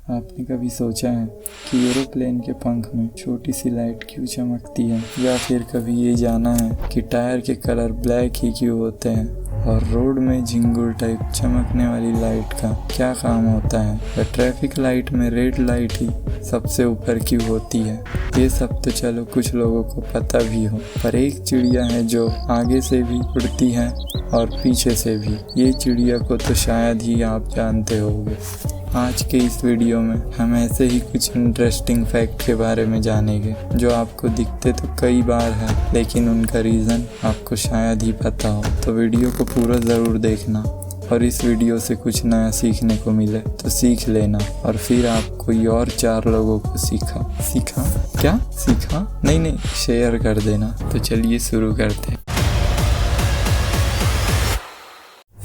आपने कभी सोचा है कि एरोप्लेन के पंख में छोटी सी लाइट क्यों चमकती है, या फिर कभी ये जाना है कि टायर के कलर ब्लैक ही क्यों होते हैं और रोड में झिंगुर टाइप चमकने वाली लाइट का क्या काम होता है, या ट्रैफिक लाइट में रेड लाइट ही सबसे ऊपर क्यों होती है। ये सब तो चलो कुछ लोगों को पता भी हो, पर एक चिड़िया है जो आगे से भी उड़ती है और पीछे से भी। ये चिड़िया को तो शायद ही आप जानते होंगे। आज के इस वीडियो में हम ऐसे ही कुछ इंटरेस्टिंग फैक्ट के बारे में जानेंगे जो आपको दिखते तो कई बार है, लेकिन उनका रीज़न आपको शायद ही पता हो। तो वीडियो को पूरा ज़रूर देखना, और इस वीडियो से कुछ नया सीखने को मिले तो सीख लेना, और फिर आप कोई और 4 लोगों को सीखा नहीं शेयर कर देना। तो चलिए शुरू करते हैं।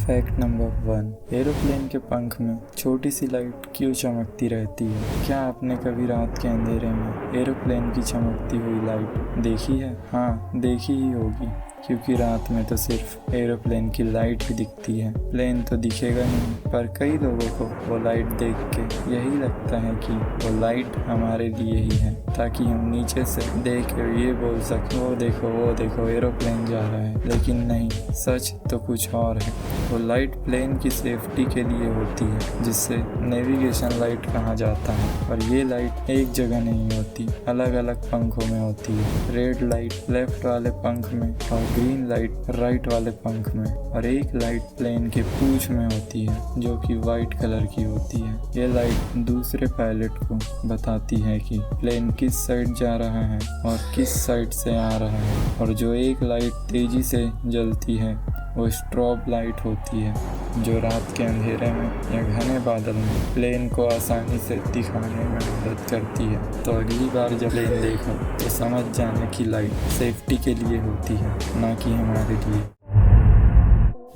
फैक्ट नंबर 1, एरोप्लेन के पंख में छोटी सी लाइट क्यों चमकती रहती है। क्या आपने कभी रात के अंधेरे में एरोप्लेन की चमकती हुई लाइट देखी है? हाँ, देखी ही होगी, क्योंकि रात में तो सिर्फ एरोप्लेन की लाइट ही दिखती है, प्लेन तो दिखेगा नहीं। पर कई लोगों को वो लाइट देख के यही लगता है कि वो लाइट हमारे लिए ही है, ताकि हम नीचे से देख के ये बोल सकें वो देखो एरोप्लेन जा रहा है। लेकिन नहीं, सच तो कुछ और है। वो लाइट प्लेन की सेफ्टी के लिए होती है, जिससे नेविगेशन लाइट कहा जाता है। और ये लाइट एक जगह नहीं होती, अलग अलग पंखों में होती है। रेड लाइट लेफ्ट वाले पंख में और ग्रीन लाइट राइट वाले पंख में, और एक लाइट प्लेन के पूंछ में होती है जो कि वाइट कलर की होती है। ये लाइट दूसरे पायलट को बताती है कि प्लेन किस साइड जा रहा है और किस साइड से आ रहा है। और जो एक लाइट तेजी से जलती है वो स्ट्रोब लाइट होती है, जो रात के अंधेरे में या घने बादल में प्लेन को आसानी से दिखाने में मदद करती है। तो अगली बार जब प्लेन देखो तो समझ जाने की लाइट सेफ्टी के लिए होती है, ना कि हमारे लिए।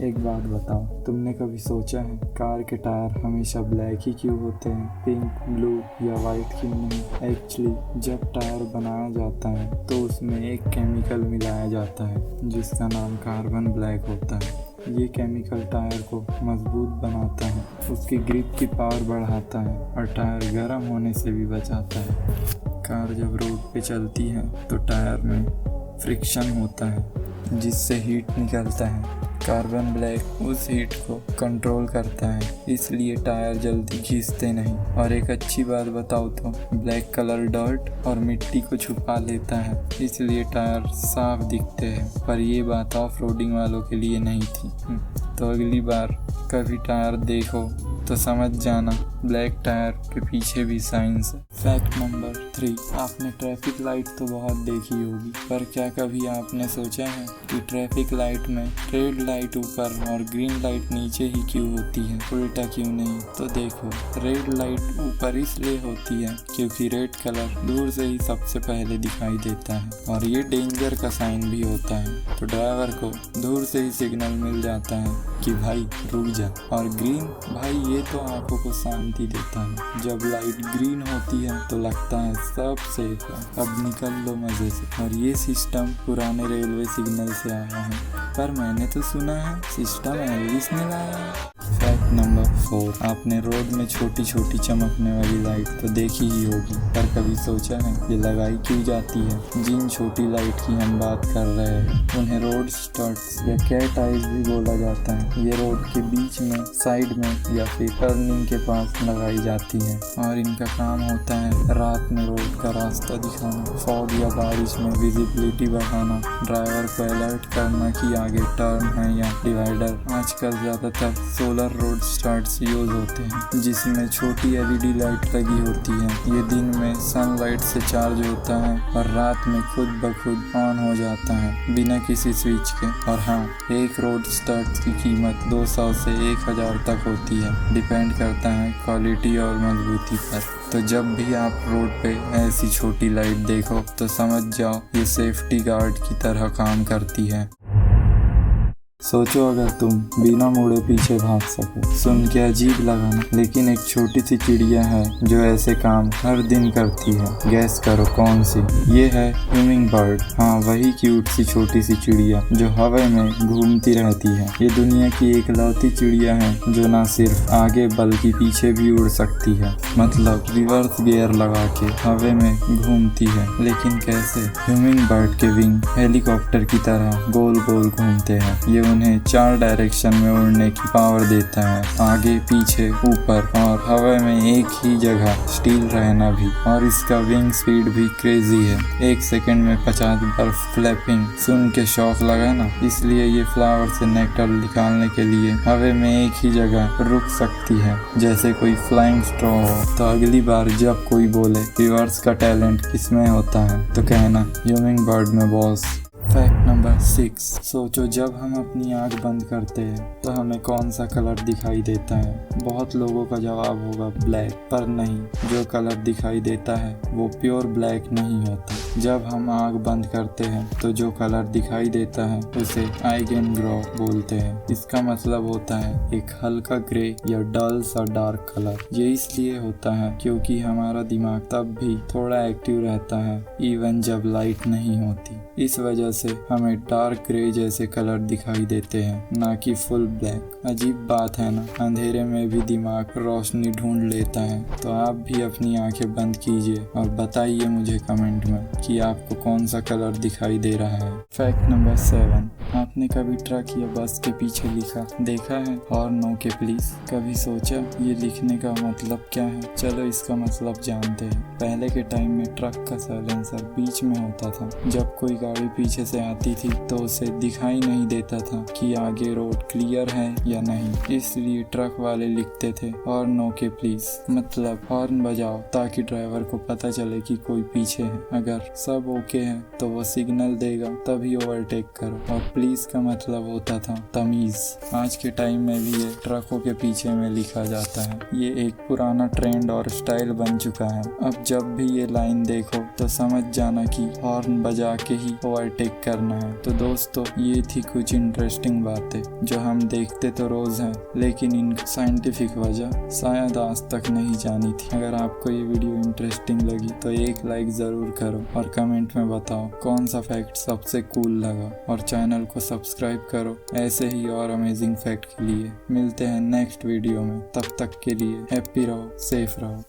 एक बात बताओ, तुमने कभी सोचा है कार के टायर हमेशा ब्लैक ही क्यों होते हैं, पिंक, ब्लू या वाइट क्यों नहीं? एक्चुअली जब टायर बनाया जाता है तो उसमें एक केमिकल मिलाया जाता है जिसका नाम कार्बन ब्लैक होता है। ये केमिकल टायर को मजबूत बनाता है, उसकी ग्रिप की पावर बढ़ाता है और टायर गर्म होने से भी बचाता है। कार जब रोड पे चलती है तो टायर में फ्रिक्शन होता है जिससे हीट निकलता है। कार्बन ब्लैक उस हीट को कंट्रोल करता है, इसलिए टायर जल्दी घिसते नहीं। और एक अच्छी बात बताओ तो ब्लैक कलर डर्ट और मिट्टी को छुपा लेता है, इसलिए टायर साफ दिखते हैं। पर ये बात ऑफ रोडिंग वालों के लिए नहीं थी। तो अगली बार कभी टायर देखो तो समझ जाना ब्लैक टायर के पीछे भी साइंस है। फैक्ट नंबर 3, आपने ट्रैफिक लाइट तो बहुत देखी होगी, पर क्या कभी आपने सोचा है कि ट्रैफिक लाइट में रेड लाइट ऊपर और ग्रीन लाइट नीचे ही क्यों होती है, उल्टा क्यों नहीं? तो देखो, रेड लाइट ऊपर इसलिए होती है क्योंकि रेड कलर दूर से ही सबसे पहले दिखाई देता है और ये डेंजर का साइन भी होता है। तो ड्राइवर को दूर से ही सिग्नल मिल जाता है कि भाई रुक जा। और ग्रीन, भाई ये तो आंखों को शांति देता है। जब लाइट ग्रीन होती है तो लगता है सब सेफ है, अब निकल लो मजे से। और ये सिस्टम पुराने रेलवे सिग्नल से आया है, पर मैंने तो सुना है सिस्टम एल्विस ने लाया है। फैक्ट नंबर 4, आपने रोड में छोटी छोटी चमकने वाली लाइट तो देखी ही होगी, पर कभी सोचा है ये लगाई क्यों जाती है? जिन छोटी लाइट की हम बात कर रहे हैं उन्हें रोड स्टड्स या कैट आइज भी बोला जाता है। ये रोड के बीच में, साइड में या फिर टर्निंग के पास लगाई जाती है, और इनका काम होता है रात में रोड का रास्ता दिखाना, फॉग या बारिश में विजिबिलिटी बढ़ाना, ड्राइवर को अलर्ट करना कि आगे टर्न है या डिवाइडर। आजकल ज़्यादातर सोलर रोड स्टड्स यूज होते हैं जिसमें छोटी एलईडी लाइट लगी होती है। ये दिन में सनलाइट से चार्ज होता है और रात में खुद ब खुद ऑन हो जाता है बिना किसी स्विच के। और हाँ, एक रोड स्टड की कीमत 200 से 1000 तक होती है, डिपेंड करता है क्वालिटी और मजबूती पर। तो जब भी आप रोड पे ऐसी छोटी लाइट देखो तो समझ जाओ ये सेफ्टी गार्ड की तरह काम करती है। सोचो अगर तुम बिना मुड़े पीछे भाग सको। सुन के अजीब लगा ना, लेकिन एक छोटी सी चिड़िया है जो ऐसे काम हर दिन करती है। गैस करो कौन सी? ये है ह्यूमिंग बर्ड। हाँ, वही क्यूट सी छोटी सी चिड़िया जो हवा में घूमती रहती है। ये दुनिया की एकलौती चिड़िया है जो ना सिर्फ आगे बल्कि पीछे भी उड़ सकती है, मतलब रिवर्स गियर लगा के हवा में घूमती है। लेकिन कैसे? ह्यूमिंग बर्ड के विंग हेलीकॉप्टर की तरह गोल गोल घूमते हैं। ये उन्हें 4 डायरेक्शन में उड़ने की पावर देता है, आगे पीछे ऊपर और हवा में एक ही जगह स्टिल रहना भी। और इसका विंग स्पीड भी क्रेजी है, 1 सेकंड में 50 बर्फ फ्लैपिंग। सुन के शौक लगा ना? इसलिए ये फ्लावर से नेक्टर निकालने के लिए हवा में एक ही जगह रुक सकती है, जैसे कोई फ्लाइंग स्ट्रॉ हो। तो अगली बार जब कोई बोले रिवर्स का टैलेंट किसमें होता है, तो कहना ह्यूमिंग बर्ड में बॉस। Fact number 6। सोचो जब हम अपनी आंख बंद करते हैं तो हमें कौन सा कलर दिखाई देता है? बहुत लोगों का जवाब होगा ब्लैक, पर नहीं, जो कलर दिखाई देता है वो प्योर ब्लैक नहीं होता। जब हम आंख बंद करते हैं तो जो कलर दिखाई देता है उसे आइगन ग्रो बोलते हैं। इसका मतलब होता है एक हल्का ग्रे या डल सा डार्क कलर। ये इसलिए होता है क्योंकि हमारा दिमाग तब भी थोड़ा एक्टिव रहता है, इवन जब लाइट नहीं होती। इस वजह से हमें डार्क ग्रे जैसे कलर दिखाई देते हैं, ना कि फुल ब्लैक। अजीब बात है ना, अंधेरे में भी दिमाग रोशनी ढूंढ लेता है। तो आप भी अपनी आंखें बंद कीजिए और बताइए मुझे कमेंट में कि आपको कौन सा कलर दिखाई दे रहा है। Fact number 7। आपने कभी ट्रक या बस के पीछे लिखा देखा है? हॉर्न नो के प्लीज। कभी सोचा ये लिखने का मतलब क्या है? चलो इसका मतलब जानते हैं। पहले के टाइम में ट्रक का साइलेंसर बीच में होता था। जब कोई गाड़ी पीछे से आती थी तो उसे दिखाई नहीं देता था कि आगे रोड क्लियर है या नहीं, इसलिए ट्रक वाले लिखते थे हॉर्न नो के प्लीज, मतलब हॉर्न बजाओ ताकि ड्राइवर को पता चले कि कोई पीछे है। अगर सब ओके है तो वो सिग्नल देगा, तभी ओवरटेक करो। और प्लीज का मतलब होता था तमीज। आज के टाइम में भी ये ट्रकों के पीछे में लिखा जाता है। ये एक पुराना ट्रेंड और स्टाइल बन चुका है। अब जब भी ये लाइन देखो तो समझ जाना कि हॉर्न बजा के ही ओवरटेक करना है। तो दोस्तों, ये थी कुछ इंटरेस्टिंग बातें जो हम देखते तो रोज हैं, लेकिन इनकी साइंटिफिक वजह शायद आज तक नहीं जानी थी। अगर आपको ये वीडियो इंटरेस्टिंग लगी तो एक लाइक जरूर करो और कमेंट में बताओ कौन सा फैक्ट सबसे कूल लगा। और चैनल को सब्सक्राइब करो ऐसे ही और अमेजिंग फैक्ट के लिए। मिलते हैं नेक्स्ट वीडियो में, तब तक के लिए हैप्पी रहो, सेफ रहो।